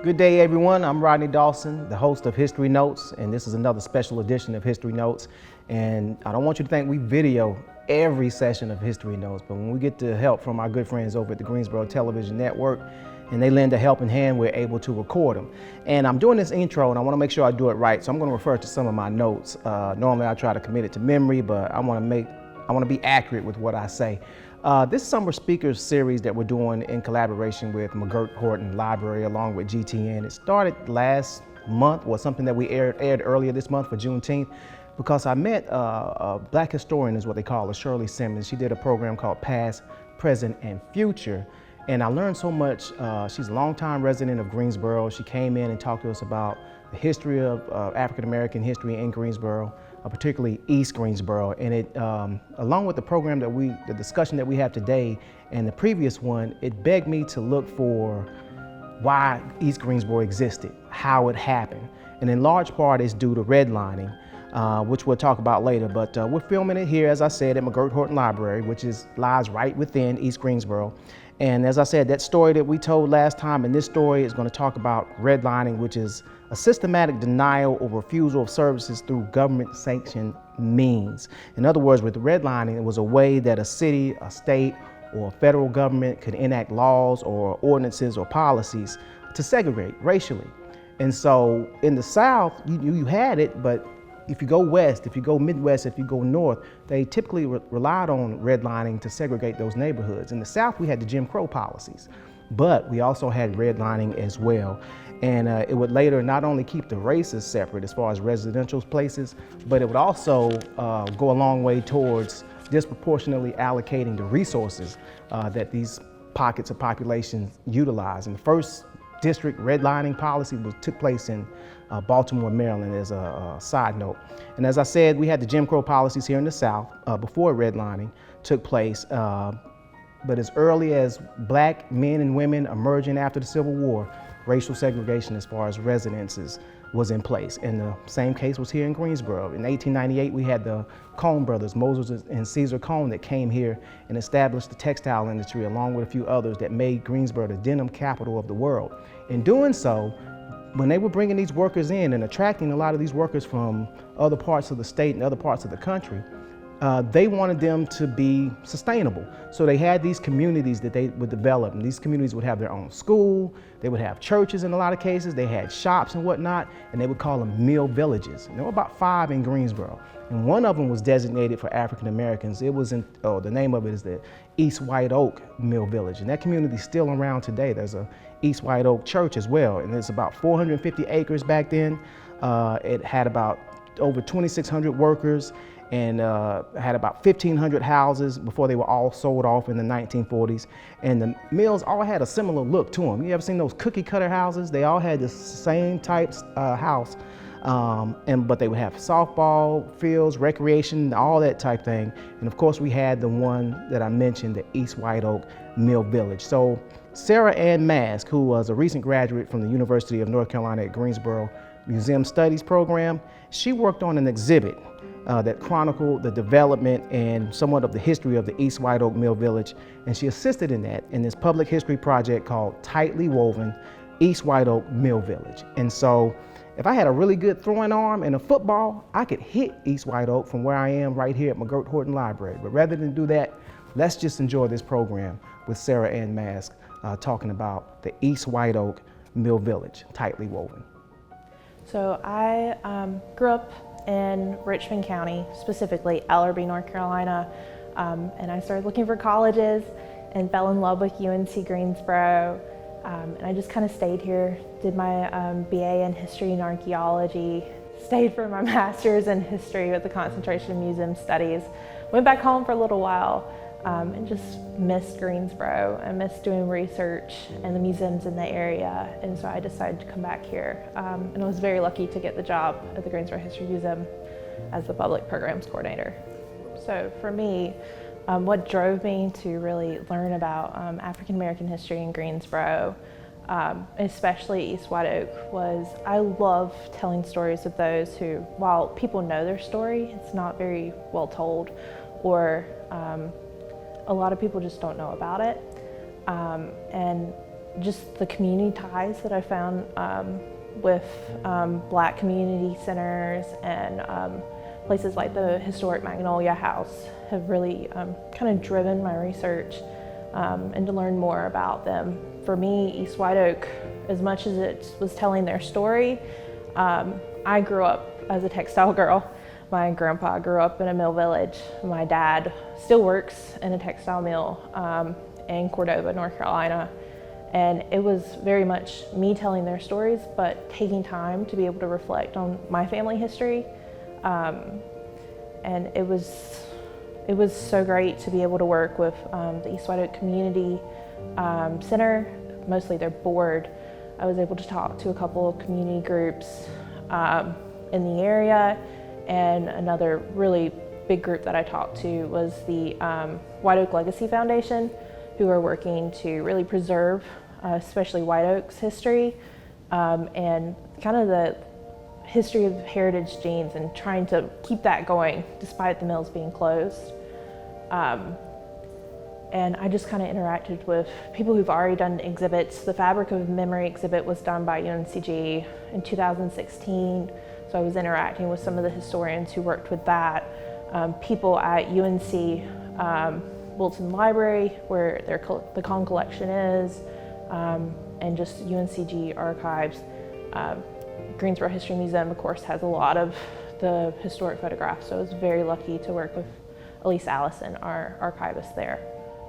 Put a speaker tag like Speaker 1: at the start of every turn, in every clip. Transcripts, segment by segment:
Speaker 1: Good day, everyone. I'm Rodney Dawson, the host of History Notes, and this is another special edition of History Notes. And I don't want you to think we video every session of History Notes, but when we get the help from our good friends over at the Greensboro Television Network, and they lend a helping hand, we're able to record them. And I'm doing this intro, and I want to make sure I do it right, so I'm going to refer to some of my notes. Normally, I try to commit it to memory, but I want to be accurate with what I say. This summer speakers series that we're doing in collaboration with Mcgirt-Horton Library along with GTN, it started last month, was something that we aired earlier this month for Juneteenth, because I met a black historian, is what they call her, Shirley Simmons. She did a program called Past, Present, and Future, and I learned so much. She's a longtime resident of Greensboro. She came in and talked to us about the history of African-American history in Greensboro, particularly East Greensboro, and it, along with the program the discussion that we have today and the previous one, it begged me to look for why East Greensboro existed, how it happened, and in large part it's due to redlining, which we'll talk about later. But we're filming it here, as I said, at Mcgirt-Horton Library, which lies right within East Greensboro. And as I said, that story that we told last time, and this story is going to talk about redlining, which is a systematic denial or refusal of services through government-sanctioned means. In other words, with the redlining, it was a way that a city, a state, or a federal government could enact laws or ordinances or policies to segregate racially. And so in the South, you had it, but if you go west, if you go Midwest, if you go north, they typically relied on redlining to segregate those neighborhoods. In the South, we had the Jim Crow policies, but we also had redlining as well. And it would later not only keep the races separate as far as residential places, but it would also go a long way towards disproportionately allocating the resources that these pockets of population utilize. And the first district redlining policy took place in Baltimore, Maryland, as a side note. And as I said, we had the Jim Crow policies here in the South before redlining took place. But as early as black men and women emerging after the Civil War, racial segregation as far as residences was in place. And the same case was here in Greensboro. In 1898, we had the Cone brothers, Moses and Caesar Cone, that came here and established the textile industry along with a few others that made Greensboro the denim capital of the world. In doing so, when they were bringing these workers in and attracting a lot of these workers from other parts of the state and other parts of the country, they wanted them to be sustainable. So they had these communities that they would develop, and these communities would have their own school, they would have churches in a lot of cases, they had shops and whatnot, and they would call them mill villages. And there were about 5 in Greensboro, and one of them was designated for African Americans. It was the name of it is the East White Oak Mill Village, and that community is still around today. There's a East White Oak Church as well, and it's about 450 acres back then. It had about over 2,600 workers, and had about 1,500 houses before they were all sold off in the 1940s. And the mills all had a similar look to them. You ever seen those cookie cutter houses? They all had the same type house, but they would have softball fields, recreation, all that type thing. And of course, we had the one that I mentioned, the East White Oak Mill Village. So Sarah Anne Maske, who was a recent graduate from the University of North Carolina at Greensboro Museum Studies program, she worked on an exhibit that chronicled the development and somewhat of the history of the East White Oak Mill Village. And she assisted in that in this public history project called Tightly Woven East White Oak Mill Village. And so if I had a really good throwing arm and a football, I could hit East White Oak from where I am right here at Mcgirt-Horton Library. But rather than do that, let's just enjoy this program with Sarah Anne Maske talking about the East White Oak Mill Village, Tightly Woven.
Speaker 2: So I grew up in Richmond County, specifically Ellerbe, North Carolina, and I started looking for colleges and fell in love with UNC Greensboro, and I just kind of stayed here, did my BA in history and archaeology, stayed for my master's in history with the concentration in museum studies, went back home for a little while, and just missed Greensboro. I missed doing research and the museums in the area, and so I decided to come back here. And I was very lucky to get the job at the Greensboro History Museum as the public programs coordinator. So for me, What drove me to really learn about African American history in Greensboro, especially East White Oak, was I love telling stories of those who, while people know their story, it's not very well told, or a lot of people just don't know about it. And just the community ties that I found with Black community centers and places like the historic Magnolia House have really kind of driven my research and to learn more about them. For me, East White Oak, as much as it was telling their story, I grew up as a textile girl. My grandpa grew up in a mill village. My dad still works in a textile mill in Cordova, North Carolina. And it was very much me telling their stories, but taking time to be able to reflect on my family history. And it was so great to be able to work with the East White Oak Community Center, mostly their board. I was able to talk to a couple of community groups in the area, and another really big group that I talked to was the White Oak Legacy Foundation, who are working to really preserve, especially White Oak's history, and kind of the history of heritage genes, and trying to keep that going despite the mills being closed. And I just kind of interacted with people who've already done exhibits. The Fabric of Memory exhibit was done by UNCG in 2016, so I was interacting with some of the historians who worked with that. People at UNC Wilton Library, where the Kahn collection is, and just UNCG archives. Greensboro History Museum, of course, has a lot of the historic photographs, so I was very lucky to work with Elise Allison, our archivist there.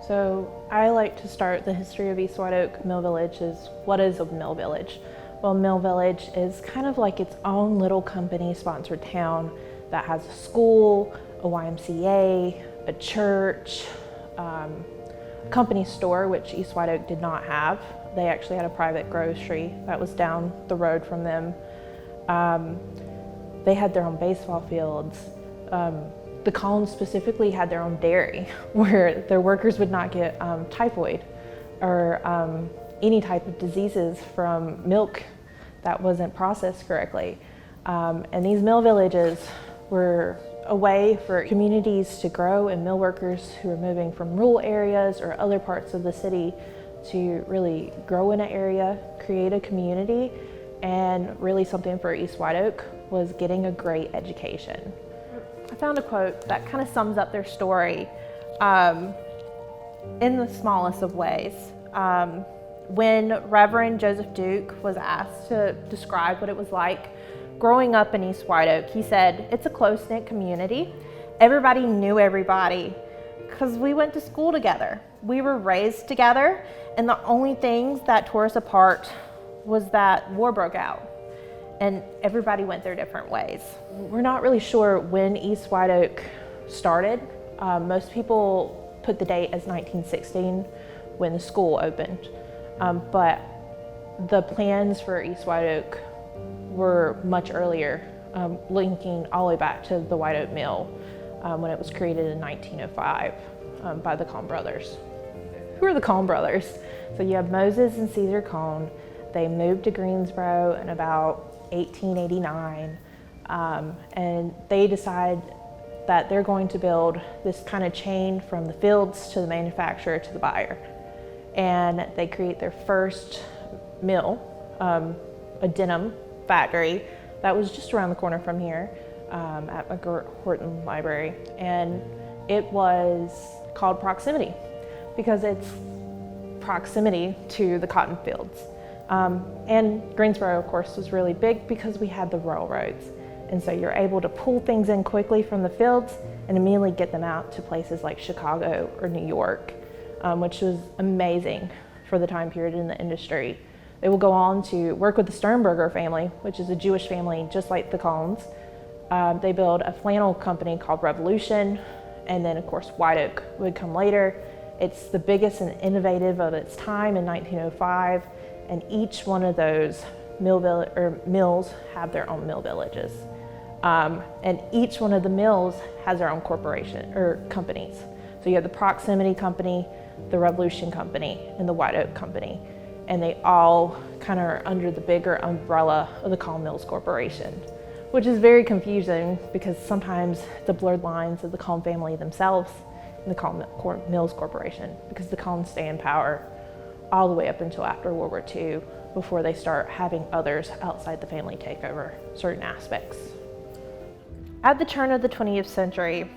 Speaker 2: So I like to start the history of East White Oak Mill Village is, what is a mill village? Well, Mill Village is kind of like its own little company-sponsored town that has a school, a YMCA, a church, company store, which East White Oak did not have. They actually had a private grocery that was down the road from them. They had their own baseball fields. The Collins specifically had their own dairy where their workers would not get typhoid or any type of diseases from milk that wasn't processed correctly. And these mill villages were a way for communities to grow and mill workers who were moving from rural areas or other parts of the city to really grow in an area, create a community, and really something for East White Oak was getting a great education. I found a quote that kind of sums up their story in the smallest of ways. When Reverend Joseph Duke was asked to describe what it was like growing up in East White Oak, he said, "It's a close-knit community. Everybody knew everybody because we went to school together. We were raised together, and the only things that tore us apart was that war broke out, and everybody went their different ways." We're not really sure when East White Oak started. Most people put the date as 1916 when the school opened, but the plans for East White Oak were much earlier, linking all the way back to the White Oak Mill when it was created in 1905 by the Kahn brothers. Who are the Kahn brothers? So you have Moses and Caesar Kahn. They moved to Greensboro in about 1889, and they decide that they're going to build this kind of chain from the fields to the manufacturer to the buyer. And they create their first mill, a denim factory that was just around the corner from here at Mcgirt-Horton Library. And it was called Proximity because it's proximity to the cotton fields. And Greensboro, of course, was really big because we had the railroads. And so you're able to pull things in quickly from the fields and immediately get them out to places like Chicago or New York, which was amazing for the time period in the industry. They will go on to work with the Sternberger family, which is a Jewish family just like the Collins. They build a flannel company called Revolution, and then of course White Oak would come later. It's the biggest and innovative of its time in 1905, and each one of those mills have their own mill villages. And each one of the mills has their own corporation or companies. So So you have the Proximity Company, the Revolution Company, and the White Oak Company. And they all kind of are under the bigger umbrella of the Collin Mills Corporation, which is very confusing because sometimes the blurred lines of the Collin family themselves and the Collin Mills Corporation, because the Collins stay in power all the way up until after World War II, before they start having others outside the family take over certain aspects. At the turn of the 20th century,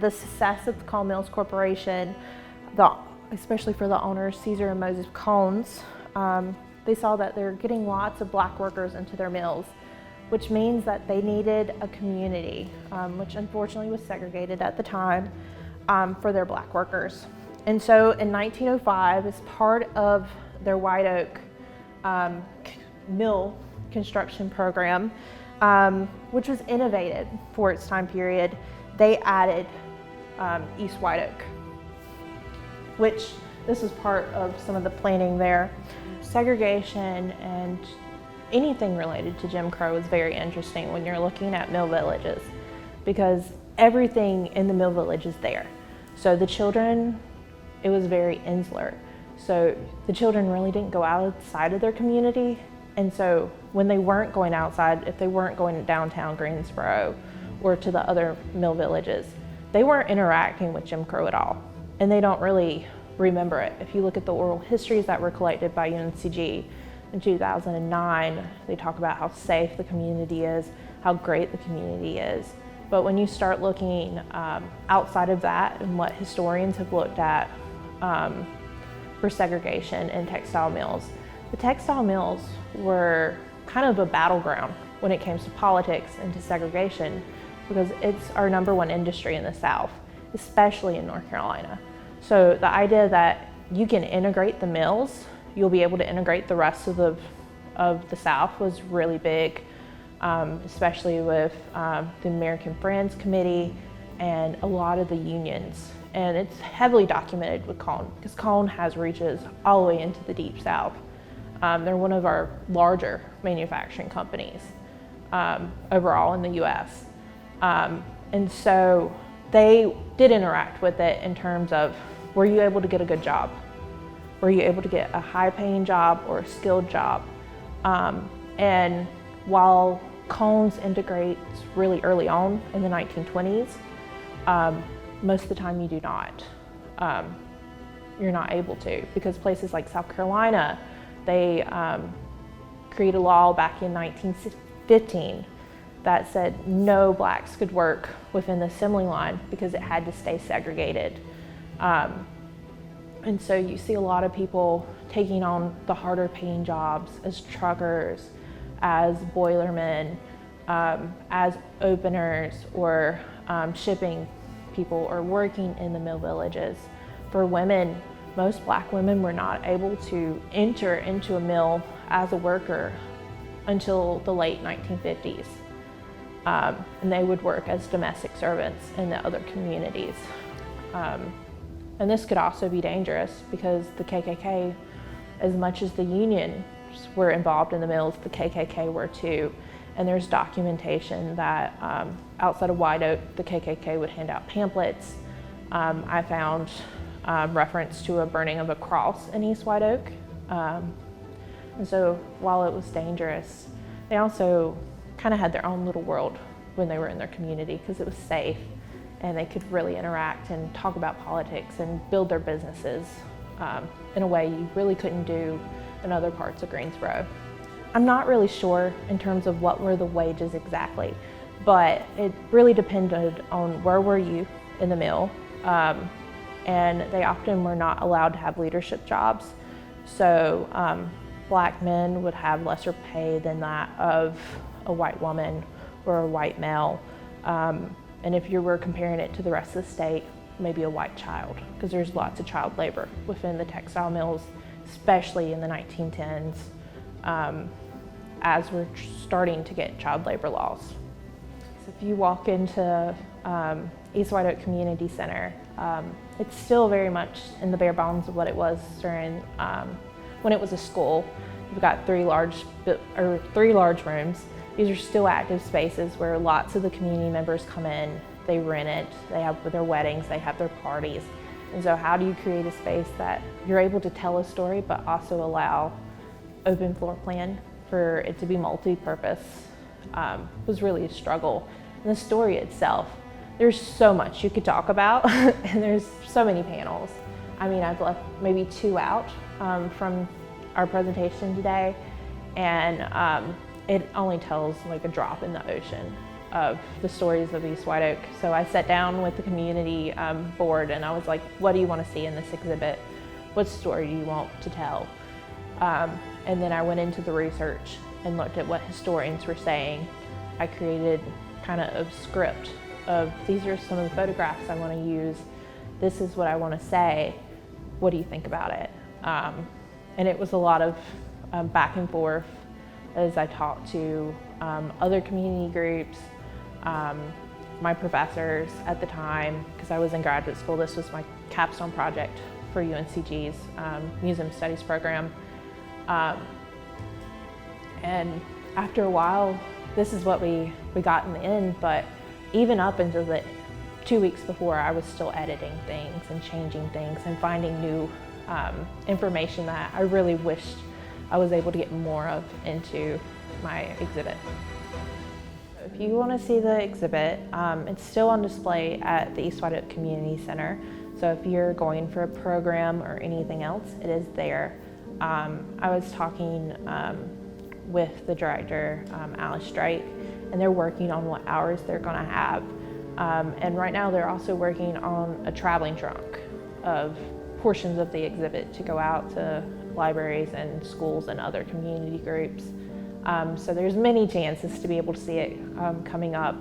Speaker 2: the success of the Collin Mills Corporation, especially for the owners, Caesar and Moses Collins, they saw that they were getting lots of black workers into their mills, which means that they needed a community, which unfortunately was segregated at the time, for their black workers. And so in 1905, as part of their White Oak mill construction program, which was innovative for its time period, they added East White Oak, which this was part of some of the planning there. Segregation and anything related to Jim Crow is very interesting when you're looking at mill villages, because everything in the mill village is there. So the children, it was very insular. So the children really didn't go outside of their community. And so when they weren't going outside, if they weren't going to downtown Greensboro or to the other mill villages, they weren't interacting with Jim Crow at all. And they don't really remember it. If you look at the oral histories that were collected by UNCG in 2009, they talk about how safe the community is, how great the community is. But when you start looking outside of that and what historians have looked at for segregation in textile mills, the textile mills were kind of a battleground when it came to politics and to segregation, because it's our #1 industry in the South, especially in North Carolina. So the idea that you can integrate the mills, you'll be able to integrate the rest of the South was really big, especially with the American Friends Committee and a lot of the unions. And it's heavily documented with Collin, because Collin has reaches all the way into the Deep South. They're one of our larger manufacturing companies overall in the US. And so they did interact with it in terms of, were you able to get a good job? Were you able to get a high-paying job or a skilled job? And while Collins integrates really early on in the 1920s, most of the time you do not. You're not able to, because places like South Carolina, they created a law back in 1915 that said no blacks could work within the assembly line because it had to stay segregated. And so you see a lot of people taking on the harder paying jobs as truckers, as boilermen, as openers, or shipping people, or working in the mill villages. For women, most black women were not able to enter into a mill as a worker until the late 1950s. And they would work as domestic servants in the other communities. And this could also be dangerous, because the KKK, as much as the unions were involved in the mills, the KKK were too. And there's documentation that outside of White Oak, the KKK would hand out pamphlets. I found reference to a burning of a cross in East White Oak. And so while it was dangerous, they also kind of had their own little world when they were in their community, because it was safe and they could really interact and talk about politics and build their businesses in a way you really couldn't do in other parts of Greensboro. I'm not really sure in terms of what were the wages exactly, but it really depended on where were you in the mill. And they often were not allowed to have leadership jobs. So black men would have lesser pay than that of a white woman or a white male. And if you were comparing it to the rest of the state, maybe a white child, because there's lots of child labor within the textile mills, especially in the 1910s, as we're starting to get child labor laws. So if you walk into East White Oak Community Center, it's still very much in the bare bones of what it was during when it was a school. You've got three large rooms. These are still active spaces where lots of the community members come in. they rent it, they have their weddings, they have their parties. And so how do you create a space that you're able to tell a story but also allow open floor plan for it to be multi-purpose was really a struggle. And the story itself, there's so much you could talk about and there's so many panels. I mean, I've left maybe 2 out from our presentation today, and it only tells like a drop in the ocean of the stories of East White Oak. So I sat down with the community board and I was like, what do you want to see in this exhibit? What story do you want to tell? And then I went into the research and looked at what historians were saying. I created kind of a script of these are some of the photographs I want to use. This is what I want to say. What do you think about it? And it was a lot of back and forth as I talked to other community groups, my professors at the time, because I was in graduate school. This was my capstone project for UNCG's Museum Studies program. And after a while, this is what we got in the end, but even up until the 2 weeks before, I was still editing things and changing things and finding new information that I really wished I was able to get more of into my exhibit. If you want to see the exhibit, it's still on display at the East White Oak Community Center. So if you're going for a program or anything else, it is there. I was talking with the director, Alice Strike, and they're working on what hours they're going to have. And right now they're also working on a traveling trunk of portions of the exhibit to go out to libraries and schools and other community groups. So there's many chances to be able to see it coming up.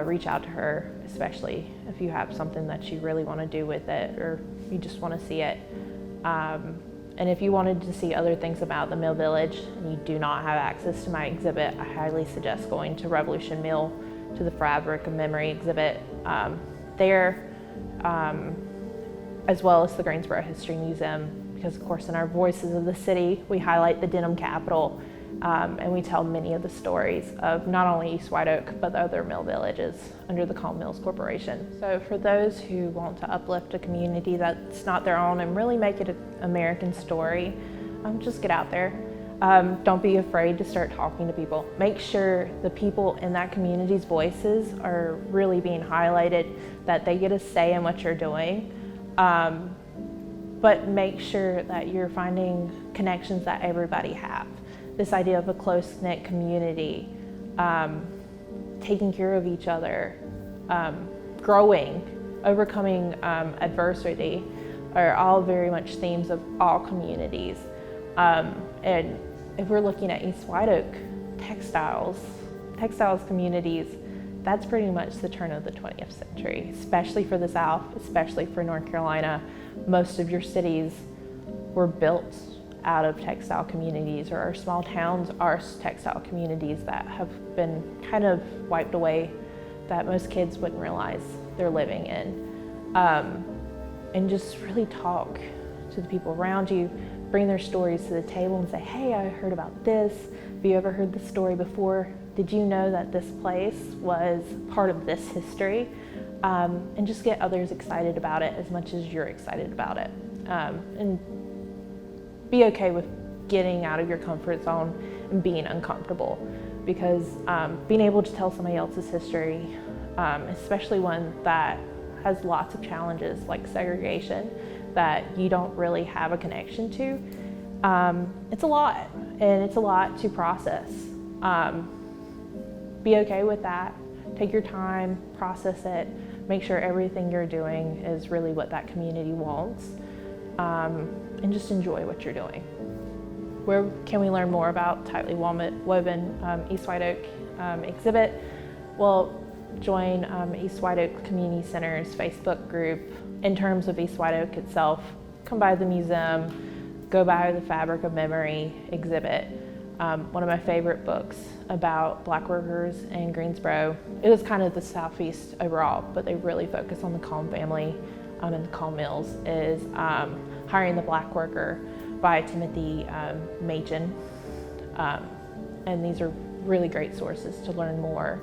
Speaker 2: Reach out to her, especially if you have something that you really want to do with it or you just want to see it. And if you wanted to see other things about the Mill Village and you do not have access to my exhibit, I highly suggest going to Revolution Mill, to the Fabric of Memory exhibit there, as well as the Greensboro History Museum, because of course in our Voices of the City, we highlight the denim capital, and we tell many of the stories of not only East White Oak, but the other mill villages under the Calm Mills Corporation. So for those who want to uplift a community that's not their own and really make it an American story, just get out there. Don't be afraid to start talking to people. Make sure the people in that community's voices are really being highlighted, that they get a say in what you're doing. But make sure that you're finding connections that everybody have. This idea of a close-knit community, taking care of each other, growing, overcoming adversity are all very much themes of all communities. And if we're looking at East White Oak textiles communities, that's pretty much the turn of the 20th century, especially for the South, especially for North Carolina. Most of your cities were built out of textile communities, or our small towns are textile communities that have been kind of wiped away, that most kids wouldn't realize they're living in. And just really talk to the people around you, bring their stories to the table and say, hey, I heard about this. Have you ever heard this story before? Did you know that this place was part of this history? And just get others excited about it as much as you're excited about it. And be okay with getting out of your comfort zone and being uncomfortable, because being able to tell somebody else's history, especially one that has lots of challenges like segregation that you don't really have a connection to, it's a lot, and it's a lot to process. Be okay with that. Take your time, process it, make sure everything you're doing is really what that community wants, and just enjoy what you're doing. Where can we learn more about tightly woven East White Oak exhibit? Well, join East White Oak Community Center's Facebook group. In terms of East White Oak itself, come by the museum, go by the Fabric of Memory exhibit. One of my favorite books about Black workers in Greensboro. It was kind of the Southeast overall, but they really focus on the Calm family and the Calm Mills, is Hiring the Black Worker by Timothy Machen. And these are really great sources to learn more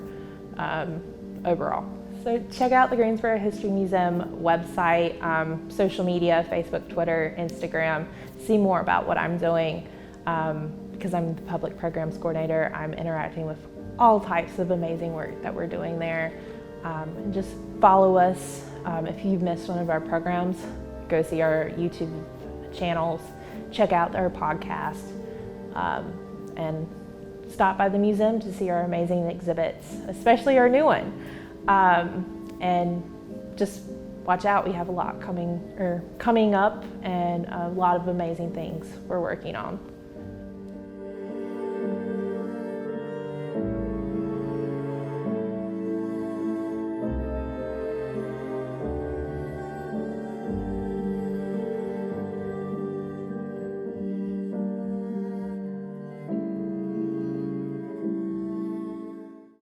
Speaker 2: overall. So check out the Greensboro History Museum website, social media, Facebook, Twitter, Instagram. See more about what I'm doing. Because I'm the public programs coordinator, I'm interacting with all types of amazing work that we're doing there. And just follow us. If you've missed one of our programs, go see our YouTube channels, check out our podcast, and stop by the museum to see our amazing exhibits, especially our new one. And just watch out, we have a lot coming up and a lot of amazing things we're working on.